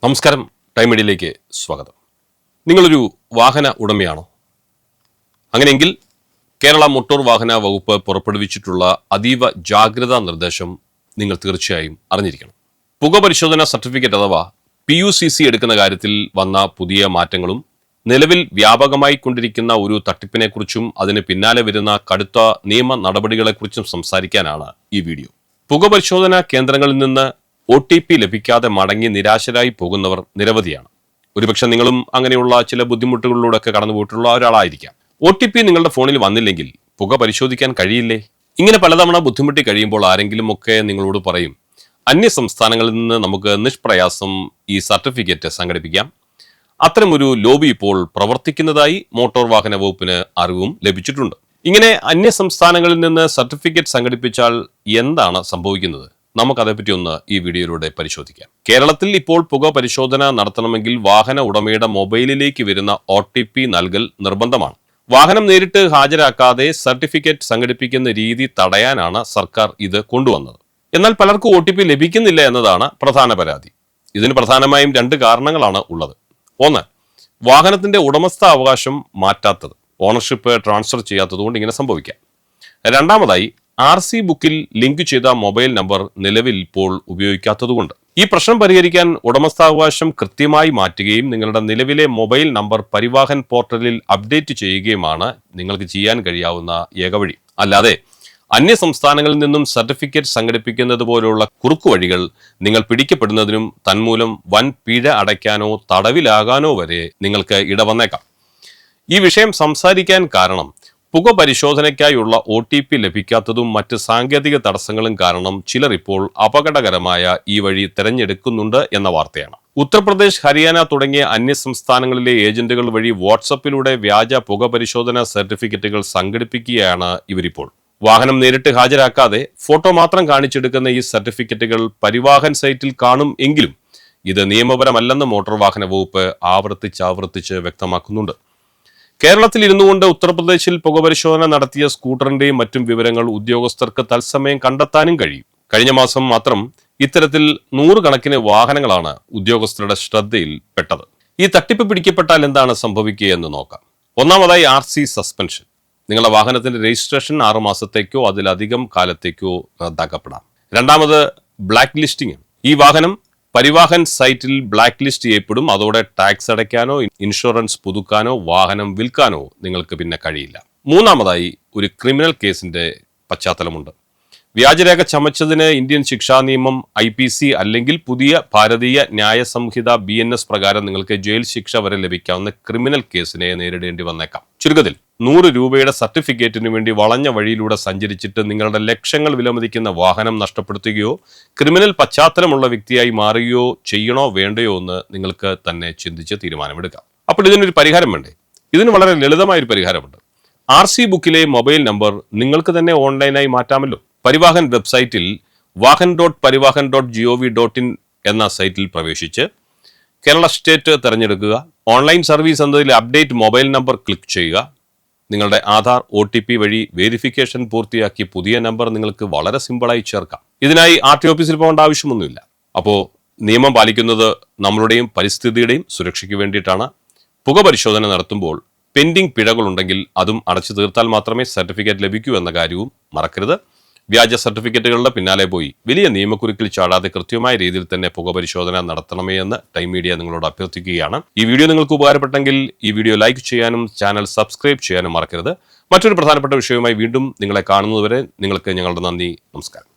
നമസ്കാരം, ടൈം മീഡിയയിലേക്ക് സ്വാഗതം. നിങ്ങളൊരു വാഹന ഉടമയാണോ? അങ്ങനെയെങ്കിൽ കേരള മോട്ടോർ വാഹന വകുപ്പ് പുറപ്പെടുവിച്ചിട്ടുള്ള അതീവ ജാഗ്രതാ നിർദ്ദേശം നിങ്ങൾ തീർച്ചയായും അറിഞ്ഞിരിക്കണം. പുക പരിശോധന സർട്ടിഫിക്കറ്റ് അഥവാ PUCC എടുക്കുന്ന കാര്യത്തിൽ വന്ന പുതിയ മാറ്റങ്ങളും നിലവിൽ വ്യാപകമായി കൊണ്ടിരിക്കുന്ന ഒരു തട്ടിപ്പിനെക്കുറിച്ചും അതിന് പിന്നാലെ വരുന്ന കടുത്ത നിയമ നടപടികളെക്കുറിച്ചും സംസാരിക്കാനാണ് ഈ വീഡിയോ. പുക പരിശോധനാ കേന്ദ്രങ്ങളിൽ നിന്ന് OTP ലഭിക്കാതെ മടങ്ങി നിരാശരായി പോകുന്നവർ നിരവധിയാണ്. ഒരുപക്ഷെ നിങ്ങളും അങ്ങനെയുള്ള ചില ബുദ്ധിമുട്ടുകളിലൂടെയൊക്കെ കടന്നുപോയിട്ടുള്ള ഒരാളായിരിക്കാം. OTP നിങ്ങളുടെ ഫോണിൽ വന്നില്ലെങ്കിൽ പുക പരിശോധിക്കാൻ കഴിയില്ലേ? ഇങ്ങനെ പലതവണ ബുദ്ധിമുട്ടി കഴിയുമ്പോൾ ആരെങ്കിലും ഒക്കെ നിങ്ങളോട് പറയും, അന്യ സംസ്ഥാനങ്ങളിൽ നിന്ന് നമുക്ക് നിഷ്പ്രയാസം ഈ സർട്ടിഫിക്കറ്റ് സംഘടിപ്പിക്കാം. അത്തരമൊരു ലോബി ഇപ്പോൾ പ്രവർത്തിക്കുന്നതായി മോട്ടോർ വാഹന വകുപ്പിന് അറിവും ലഭിച്ചിട്ടുണ്ട്. ഇങ്ങനെ അന്യ സംസ്ഥാനങ്ങളിൽ നിന്ന് സർട്ടിഫിക്കറ്റ് സംഘടിപ്പിച്ചാൽ എന്താണ് സംഭവിക്കുന്നത്? നമുക്കതേപ്പറ്റി ഒന്ന് ഈ വീഡിയോയിലൂടെ പരിശോധിക്കാം. കേരളത്തിൽ ഇപ്പോൾ പുക പരിശോധന നടത്തണമെങ്കിൽ വാഹന ഉടമയുടെ മൊബൈലിലേക്ക് വരുന്ന OTP നൽകൽ നിർബന്ധമാണ്. വാഹനം നേരിട്ട് ഹാജരാക്കാതെ സർട്ടിഫിക്കറ്റ് സംഘടിപ്പിക്കുന്ന രീതി തടയാനാണ് സർക്കാർ ഇത് കൊണ്ടുവന്നത്. എന്നാൽ പലർക്കും OTP ലഭിക്കുന്നില്ല എന്നതാണ് പ്രധാന പരാതി. ഇതിന് പ്രധാനമായും 2 കാരണങ്ങളാണ് ഉള്ളത്. ഒന്ന്, വാഹനത്തിന്റെ ഉടമസ്ഥാവകാശം മാറ്റാത്തത്, ഓണർഷിപ്പ് ട്രാൻസ്ഫർ ചെയ്യാത്തതുകൊണ്ട് ഇങ്ങനെ സംഭവിക്കാം. രണ്ടാമതായി, RC ബുക്കിൽ ലിങ്ക് ചെയ്ത മൊബൈൽ നമ്പർ നിലവിൽ ഇപ്പോൾ ഉപയോഗിക്കാത്തതുകൊണ്ട്. ഈ പ്രശ്നം പരിഹരിക്കാൻ ഉടമസ്ഥാവകാശം കൃത്യമായി മാറ്റുകയും നിങ്ങളുടെ നിലവിലെ മൊബൈൽ നമ്പർ പരിവാഹൻ പോർട്ടലിൽ അപ്ഡേറ്റ് ചെയ്യുകയുമാണ് നിങ്ങൾക്ക് ചെയ്യാൻ കഴിയാവുന്ന ഏക വഴി. അല്ലാതെ അന്യ സംസ്ഥാനങ്ങളിൽ നിന്നും സർട്ടിഫിക്കറ്റ് സംഘടിപ്പിക്കുന്നത് പോലുള്ള കുറുക്കുവഴികൾ നിങ്ങൾ പിടിക്കപ്പെടുന്നതിനും തന്മൂലം വൻ പിഴ അടയ്ക്കാനോ തടവിലാകാനോ വരെ നിങ്ങൾക്ക് ഇടവന്നേക്കാം. ഈ വിഷയം സംസാരിക്കാൻ കാരണം പുക പരിശോധനയ്ക്കായുള്ള OTP ലഭിക്കാത്തതും മറ്റ് സാങ്കേതിക തടസ്സങ്ങളും കാരണം ചിലർ ഇപ്പോൾ അപകടകരമായ ഈ വഴി തിരഞ്ഞെടുക്കുന്നുണ്ട് എന്ന വാർത്തയാണ്. ഉത്തർപ്രദേശ്, ഹരിയാന തുടങ്ങിയ അന്യ സംസ്ഥാനങ്ങളിലെ ഏജന്റുകൾ വഴി വാട്സപ്പിലൂടെ വ്യാജ പുക പരിശോധന സർട്ടിഫിക്കറ്റുകൾ സംഘടിപ്പിക്കുകയാണ് ഇവരിപ്പോൾ. വാഹനം നേരിട്ട് ഹാജരാക്കാതെ ഫോട്ടോ മാത്രം കാണിച്ചെടുക്കുന്ന ഈ സർട്ടിഫിക്കറ്റുകൾ പരിവാഹൻ സൈറ്റിൽ കാണും എങ്കിലും ഇത് നിയമപരമല്ലെന്ന് മോട്ടോർ വാഹന വകുപ്പ് ആവർത്തിച്ച് വ്യക്തമാക്കുന്നുണ്ട്. കേരളത്തിൽ ഇരുന്നുകൊണ്ട് ഉത്തർപ്രദേശിൽ പുകപരിശോധന നടത്തിയ സ്കൂട്ടറിന്റെയും മറ്റും വിവരങ്ങൾ ഉദ്യോഗസ്ഥർക്ക് തത്സമയം കണ്ടെത്താനും കഴിയും. കഴിഞ്ഞ മാസം മാത്രം ഇത്തരത്തിൽ 100 കണക്കിന് വാഹനങ്ങളാണ് ഉദ്യോഗസ്ഥരുടെ ശ്രദ്ധയിൽ പെട്ടത്. ഈ തട്ടിപ്പ് പിടിക്കപ്പെട്ടാൽ എന്താണ് സംഭവിക്കുക എന്ന് നോക്കാം. ഒന്നാമതായി, RC സസ്പെൻഷൻ. നിങ്ങളുടെ വാഹനത്തിന്റെ രജിസ്ട്രേഷൻ 6 മാസത്തേക്കോ അതിലധികം കാലത്തേക്കോ റദ്ദാക്കപ്പെടാം. രണ്ടാമത്, ബ്ലാക്ക് ലിസ്റ്റിംഗ്. ഈ വാഹനം പരിവാഹൻ സൈറ്റിൽ ബ്ലാക്ക് ലിസ്റ്റ് ചെയ്യപ്പെടും. അതോടെ ടാക്സ് അടയ്ക്കാനോ ഇൻഷുറൻസ് പുതുക്കാനോ വാഹനം വിൽക്കാനോ നിങ്ങൾക്ക് പിന്നെ കഴിയില്ല. മൂന്നാമതായി, ഒരു ക്രിമിനൽ കേസിന്റെ പശ്ചാത്തലമുണ്ട്. വ്യാജരേഖ ചമച്ചതിന് ഇന്ത്യൻ ശിക്ഷാ നിയമം IPC അല്ലെങ്കിൽ പുതിയ ഭാരതീയ ന്യായ സംഹിത BNS പ്രകാരം നിങ്ങൾക്ക് ജയിൽ ശിക്ഷ വരെ ലഭിക്കാവുന്ന ക്രിമിനൽ കേസിനെ നേരിടേണ്ടി വന്നേക്കാം. ചുരുക്കത്തിൽ 100 രൂപയുടെ സർട്ടിഫിക്കറ്റിന് വേണ്ടി വളഞ്ഞ വഴിയിലൂടെ സഞ്ചരിച്ചിട്ട് നിങ്ങളുടെ ലക്ഷങ്ങൾ വിലമതിക്കുന്ന വാഹനം നഷ്ടപ്പെടുത്തുകയോ ക്രിമിനൽ പശ്ചാത്തലമുള്ള വ്യക്തിയായി മാറുകയോ ചെയ്യണോ വേണ്ടയോ എന്ന് നിങ്ങൾക്ക് തന്നെ ചിന്തിച്ച് തീരുമാനമെടുക്കാം. അപ്പോൾ ഇതിനൊരു പരിഹാരം വേണ്ടേ? ഇതിന് വളരെ ലളിതമായൊരു പരിഹാരമുണ്ട്. RC ബുക്കിലെ മൊബൈൽ നമ്പർ നിങ്ങൾക്ക് തന്നെ ഓൺലൈനായി മാറ്റാമല്ലോ. പരിവാഹൻ വെബ്സൈറ്റിൽ vahan.parivahan.gov.in എന്ന സൈറ്റിൽ പ്രവേശിച്ച് കേരള സ്റ്റേറ്റ് തിരഞ്ഞെടുക്കുക. ഓൺലൈൻ സർവീസ് എന്നതിൽ അപ്ഡേറ്റ് മൊബൈൽ നമ്പർ ക്ലിക്ക് ചെയ്യുക. നിങ്ങളുടെ ആധാർ OTP വഴി വെരിഫിക്കേഷൻ പൂർത്തിയാക്കി പുതിയ നമ്പർ നിങ്ങൾക്ക് വളരെ സിമ്പിളായി ചേർക്കാം. ഇതിനായി RTO ഓഫീസിൽ പോകേണ്ട ആവശ്യമൊന്നുമില്ല. അപ്പോൾ നിയമം പാലിക്കുന്നത് നമ്മളുടെയും പരിസ്ഥിതിയുടെയും സുരക്ഷയ്ക്ക് വേണ്ടിയിട്ടാണ്. പുക പരിശോധന നടത്തുമ്പോൾ പെൻഡിംഗ് പിഴകളുണ്ടെങ്കിൽ അതും അടച്ചു തീർത്താൽ മാത്രമേ സർട്ടിഫിക്കറ്റ് ലഭിക്കൂ എന്ന കാര്യവും മറക്കരുത്. വ്യാജ സർട്ടിഫിക്കറ്റുകളുടെ പിന്നാലെ പോയി വലിയ നിയമക്കുരുക്കിൽ ചാടാതെ കൃത്യമായ രീതിയിൽ തന്നെ പുക പരിശോധന നടത്തണമേ എന്ന് ടൈം മീഡിയ നിങ്ങളോട് അഭ്യർത്ഥിക്കുകയാണ്. ഈ വീഡിയോ നിങ്ങൾക്ക് ഉപകാരപ്പെട്ടെങ്കിൽ ഈ വീഡിയോ ലൈക്ക് ചെയ്യാനും ചാനൽ സബ്സ്ക്രൈബ് ചെയ്യാനും മറക്കരുത്. മറ്റൊരു പ്രധാനപ്പെട്ട വിഷയവുമായി വീണ്ടും നിങ്ങളെ കാണുന്നതുവരെ നിങ്ങൾക്ക് ഞങ്ങളുടെ നന്ദി, നമസ്കാരം.